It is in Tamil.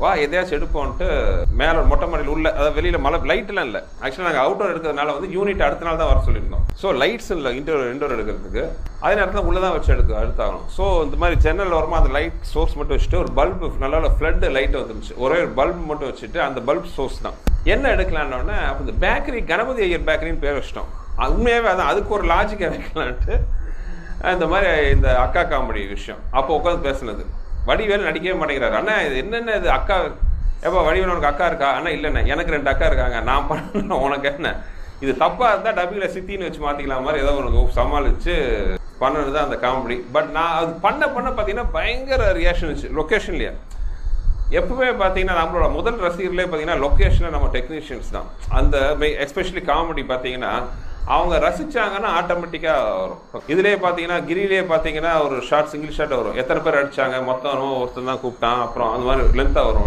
வா எதையாச்சும் எடுப்போம்ட்டு மேலே மொட்டை மாடியில் உள்ள அதாவது வெளியில் மழை லைட்லாம் இல்லை. ஆக்சுவலாக நாங்கள் அவுட்டோர் எடுக்கிறதுனால வந்து யூனிட் அடுத்த நாள் தான் வர சொல்லியிருந்தோம். ஸோ லைட்ஸ் இல்லை இன்டோர் எடுக்கிறதுக்கு அதே நேரத்தில் உள்ளே தான் வச்சு எடுத்தாகணும். ஸோ இந்த மாதிரி ஜன்னல் வரமா அந்த லைட் சோர்ஸ் மட்டும் வச்சுட்டு ஒரு பல்பு நல்ல ஃப்ளட் லைட் வந்துருந்துச்சு. ஒரே ஒரு பல்ப் மட்டும் வச்சுட்டு அந்த பல்ப் சோர்ஸ் தான் என்ன எடுக்கலான்னொன்னே அப்போ இந்த பேக்கரி கணபதி ஐயர் பேக்கரின்னு பேர் வச்சிட்டோம். உண்மையாகவே அதான் அதுக்கு ஒரு லாஜிக்கை வைக்கலான்ட்டு இந்த மாதிரி இந்த அக்கா காமெடி விஷயம் அப்போ உட்காந்து பேசுனது. வடிவேல் நடிக்கவே மாட்டேங்கிறாரு. அண்ணா இது என்னென்ன இது அக்கா எப்போ வடிவேல் உனக்கு அக்கா இருக்கா? அண்ணா இல்லைண்ணே எனக்கு 2 அக்கா இருக்காங்க. நான் பண்ண உனக்கு என்ன இது தப்பாக இருந்தால் டப்பிங்கில் சித்தின்னு வச்சு மாற்றிக்கலாம் மாதிரி ஏதோ ஒன்று சமாளித்து பண்ணது தான் அந்த காமெடி. பட் நான் அது பண்ண பார்த்தீங்கன்னா பயங்கர ரியாக்ஷன் இருந்துச்சு லொக்கேஷன்லேயே. எப்பவுமே பார்த்தீங்கன்னா நம்மளோட முதல் ரசிகர்களே பார்த்தீங்கன்னா லொக்கேஷனில் நம்ம டெக்னீஷியன்ஸ் தான். அந்த எஸ்பெஷலி காமெடி பார்த்தீங்கன்னா அவங்க ரசிச்சாங்கன்னா ஆட்டோமேட்டிக்காக வரும். இதுலேயே பார்த்தீங்கன்னா கிரிலேயே பார்த்தீங்கன்னா ஒரு ஷார்ட் சிங்கிள் ஷாட் வரும். எத்தனை பேர் அடித்தாங்க மொத்தம் ஒருத்தன் தான் கூப்பிட்டான் அப்புறம் அந்த மாதிரி லென்த்தாக வரும்.